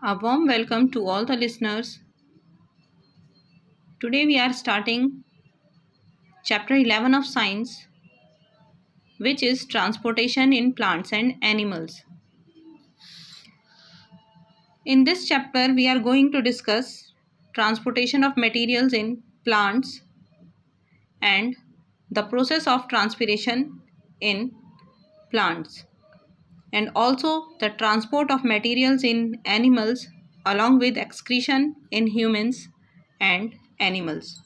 A warm welcome to all the listeners. Today we are starting chapter 11 of science, which is transportation in plants and animals. In this chapter we are going to discuss transportation of materials in plants and the process of transpiration in plants, and also the transport of materials in animals along with excretion in humans and animals.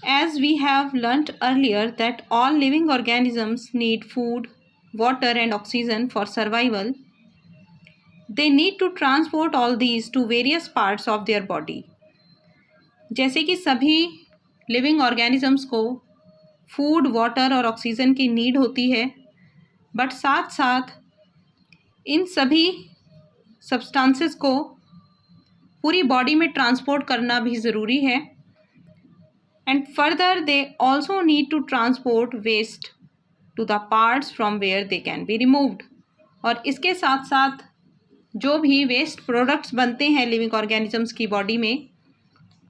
As we have learnt earlier that all living organisms need food, water and oxygen for survival, they need to transport all these to various parts of their body. जैसे कि सभी living organisms को food, water और oxygen की need होती है, but साथ साथ इन सभी सब्सटेंसेस को पूरी बॉडी में ट्रांसपोर्ट करना भी ज़रूरी है. And further they also need to transport waste to the parts from where they can be removed. और इसके साथ साथ जो भी वेस्ट प्रोडक्ट्स बनते हैं लिविंग ऑर्गेनिजम्स की बॉडी में,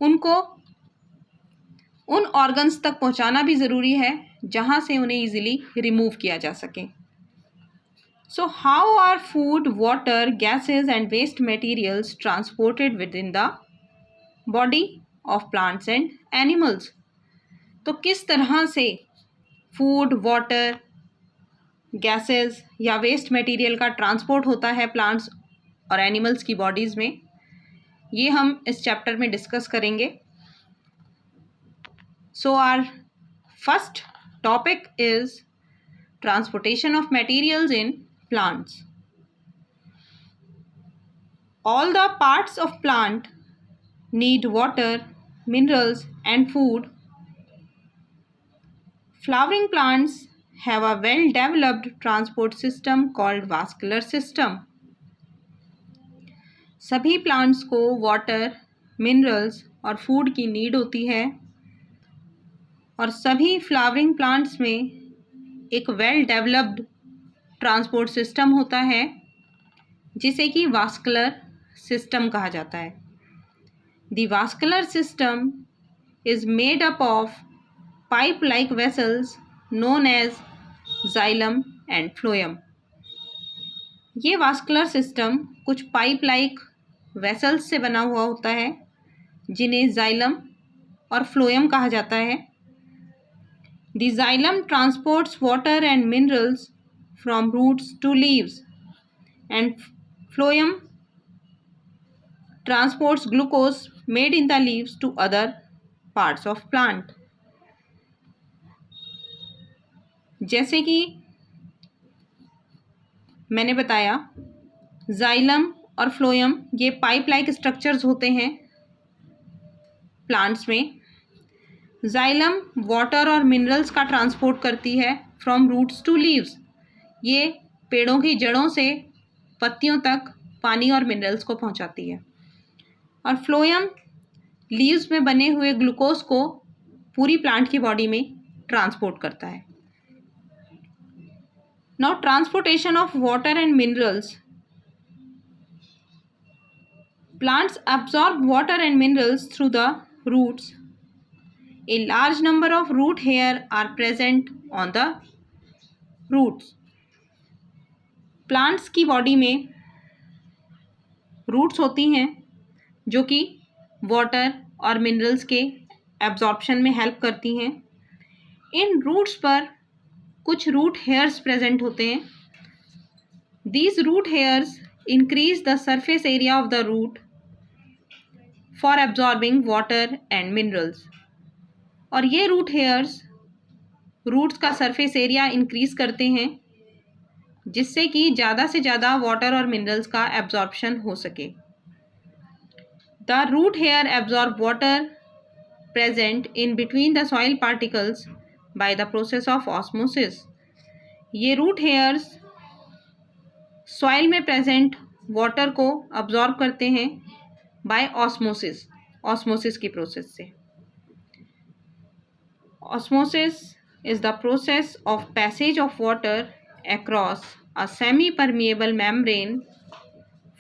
उनको उन ऑर्गन्स तक पहुंचाना भी ज़रूरी है जहां से उन्हें इजीली रिमूव किया जा सके. So how are food, water, gases and waste materials transported within the body of plants and animals? तो किस तरह से फूड, वाटर, गैसेस या वेस्ट मटेरियल का ट्रांसपोर्ट होता है प्लांट्स और एनिमल्स की बॉडीज़ में, ये हम इस चैप्टर में डिस्कस करेंगे. So our first topic is transportation of materials in plants. All the parts of plant need water, minerals and food. Flowering plants have a well-developed transport system called vascular system. सभी plants को water, minerals और food की need होती है और सभी flowering plants में एक वेल डेवलप्ड ट्रांसपोर्ट सिस्टम होता है जिसे कि वास्कुलर सिस्टम कहा जाता है. The vascular system is made up of pipe-like vessels known as xylem and phloem. ये vascular system कुछ pipe-like vessels से बना हुआ होता है जिन्हें xylem और phloem कहा जाता है. The xylem transports water and minerals from roots to leaves and phloem transports glucose made in the leaves to other parts of plant. जैसे कि मैंने बताया, जाइलम और फ्लोएम ये पाइप लाइक स्ट्रक्चर्स होते हैं प्लांट्स में. जाइलम वाटर और मिनरल्स का ट्रांसपोर्ट करती है फ्रॉम रूट्स टू लीव्स. ये पेड़ों की जड़ों से पत्तियों तक पानी और मिनरल्स को पहुंचाती है. और फ्लोएम लीव्स में बने हुए ग्लूकोज को पूरी प्लांट की बॉडी में ट्रांसपोर्ट करता है. Now transportation of water and minerals. Plants absorb water and minerals through the roots. A large number of root hair are present on the roots. Plants की बॉडी में roots होती हैं जो कि वाटर और मिनरल्स के एब्जॉर्प्शन में help करती हैं. इन रूट्स पर कुछ रूट हेयर्स प्रेजेंट होते हैं. These root hairs increase the surface area of the root for absorbing water and minerals. और ये रूट हेयर्स रूट्स का सरफेस एरिया इंक्रीज करते हैं जिससे कि ज़्यादा से ज़्यादा वाटर और मिनरल्स का एब्जॉर्प्शन हो सके. The root hair absorb water present in between the soil particles by the process of osmosis. ये रूट हेयर्स सॉइल में प्रेजेंट वाटर को अब्जॉर्ब करते हैं बाय ऑस्मोसिस की प्रोसेस से. Osmosis is the process of passage of water across a semi-permeable membrane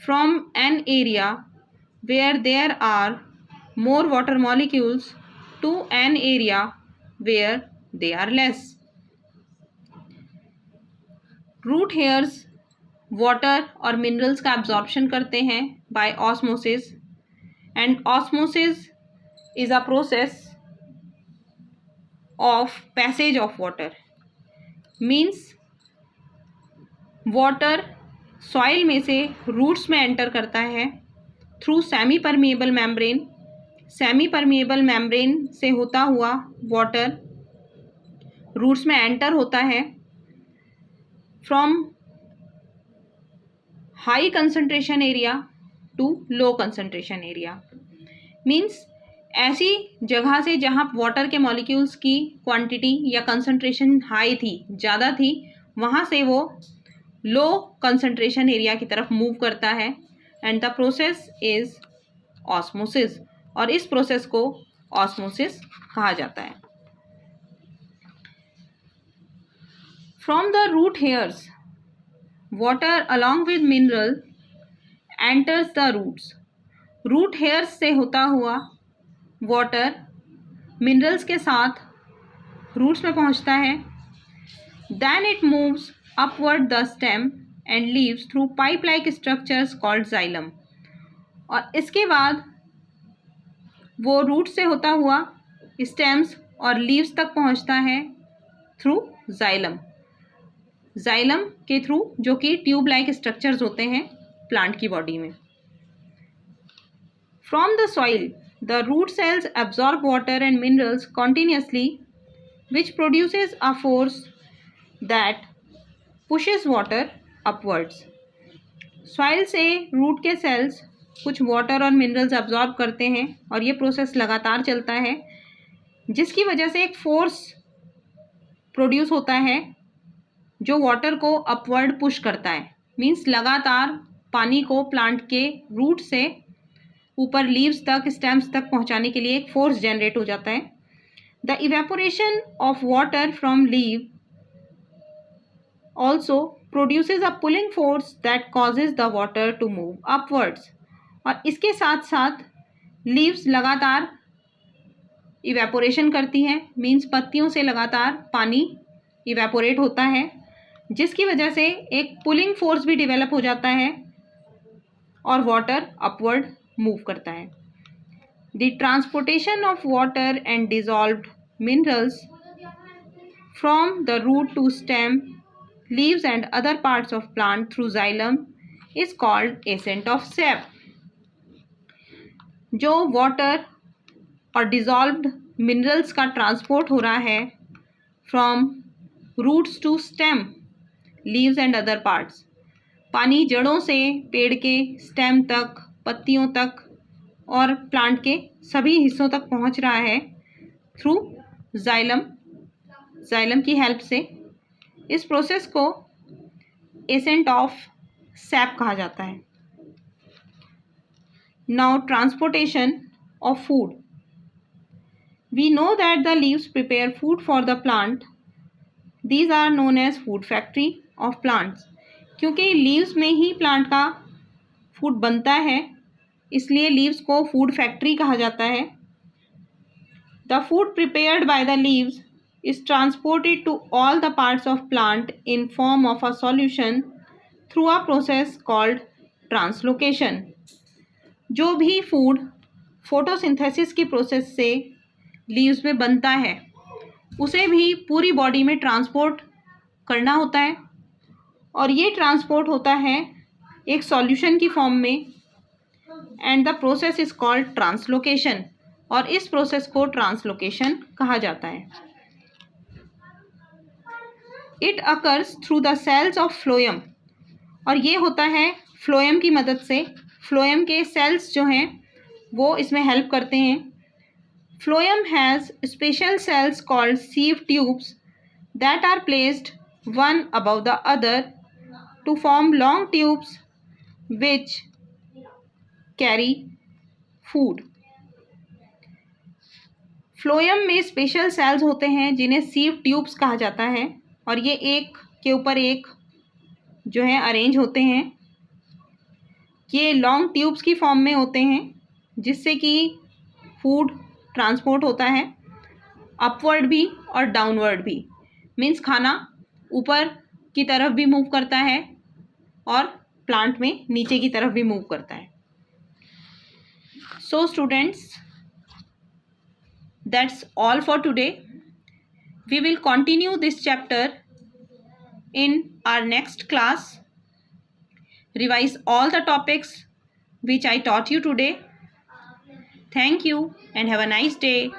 from an area where there are more water molecules to an area where they are less. Root hairs water और minerals का absorption करते हैं by osmosis, and osmosis is a process of passage of water. Means water soil में से roots में enter करता है through semi permeable membrane. Semi permeable membrane से होता हुआ वाटर रूट्स में एंटर होता है from high concentration area to low concentration area. Means ऐसी जगह से जहाँ वाटर के मॉलिक्यूल्स की क्वांटिटी या कंसंट्रेशन हाई थी, ज़्यादा थी, वहाँ से वो लो कंसंट्रेशन एरिया की तरफ मूव करता है. And the process is osmosis, और इस प्रोसेस को ऑस्मोसिस कहा जाता है. From the root hairs, water along with mineral enters the roots. Root hairs से होता हुआ water minerals के साथ roots में पहुंचता है. Then it moves upward the stem and leaves through pipe-like structures called xylem. और इसके बाद वो रूट से होता हुआ स्टेम्स और लीव्स तक पहुंचता है थ्रू जाइलम. जाइलम के थ्रू, जो कि ट्यूब लाइक स्ट्रक्चर्स होते हैं प्लांट की बॉडी में. From the soil the root cells absorb water and minerals continuously which produces a force that pushes water upwards. Soil से रूट के सेल्स कुछ वाटर और मिनरल्स एब्जॉर्ब करते हैं और ये प्रोसेस लगातार चलता है, जिसकी वजह से एक फोर्स प्रोड्यूस होता है जो वाटर को अपवर्ड पुश करता है. मीन्स लगातार पानी को प्लांट के रूट से ऊपर लीव्स तक, स्टेम्स तक पहुंचाने के लिए एक फोर्स जनरेट हो जाता है. The evaporation of water from leave also produces a pulling force that causes the water to move upwards. और इसके साथ साथ लीव्स लगातार इवेपोरेशन करती हैं. मीन्स पत्तियों से लगातार पानी इवेपोरेट होता है, जिसकी वजह से एक पुलिंग फोर्स भी डेवलप हो जाता है और वाटर अपवर्ड मूव करता है. The transportation of water and dissolved minerals from the root to stem, leaves and other parts of plant through xylem is called ascent of sap. जो water और dissolved minerals का transport हो रहा है from roots to stem, leaves and other parts, पानी जड़ों से पेड़ के स्टेम तक, पत्तियों तक और प्लांट के सभी हिस्सों तक पहुंच रहा है थ्रू जाइलम. जाइलम की हेल्प से. इस प्रोसेस को एसेंट ऑफ सैप कहा जाता है. Now transportation of food. We know that the leaves prepare food for the plant. These are known as food factory of plants. क्योंकि लीव्स में ही प्लांट का फूड बनता है, इसलिए लीव्स को फूड फैक्ट्री कहा जाता है. The food prepared by the leaves is transported to all the parts of plant in form of a solution through a process called translocation. जो भी फूड फोटोसिंथेसिस की प्रोसेस से लीव्स में बनता है, उसे भी पूरी बॉडी में ट्रांसपोर्ट करना होता है, और ये ट्रांसपोर्ट होता है एक सॉल्यूशन की फॉर्म में. And the process is called translocation, और इस प्रोसेस को ट्रांसलोकेशन कहा जाता है. It occurs through the cells of phloem, और ये होता है फ्लोएम की मदद से. फ्लोएम के सेल्स जो हैं वो इसमें हेल्प करते हैं. Phloem has special cells called sieve tubes that are placed one above the other to form long tubes which carry food. Phloem में स्पेशल सेल्स होते हैं जिन्हें सीव ट्यूब्स कहा जाता है, और ये एक के ऊपर एक जो है अरेंज होते हैं. ये लॉन्ग ट्यूब्स की फॉर्म में होते हैं जिससे कि फूड ट्रांसपोर्ट होता है, अपवर्ड भी और डाउनवर्ड भी। मीन्स खाना ऊपर की तरफ भी मूव करता है और प्लांट में नीचे की तरफ भी मूव करता है। So students, that's all for today. We will continue this chapter in our next class. Revise all the topics which I taught you today. Thank you and have a nice day.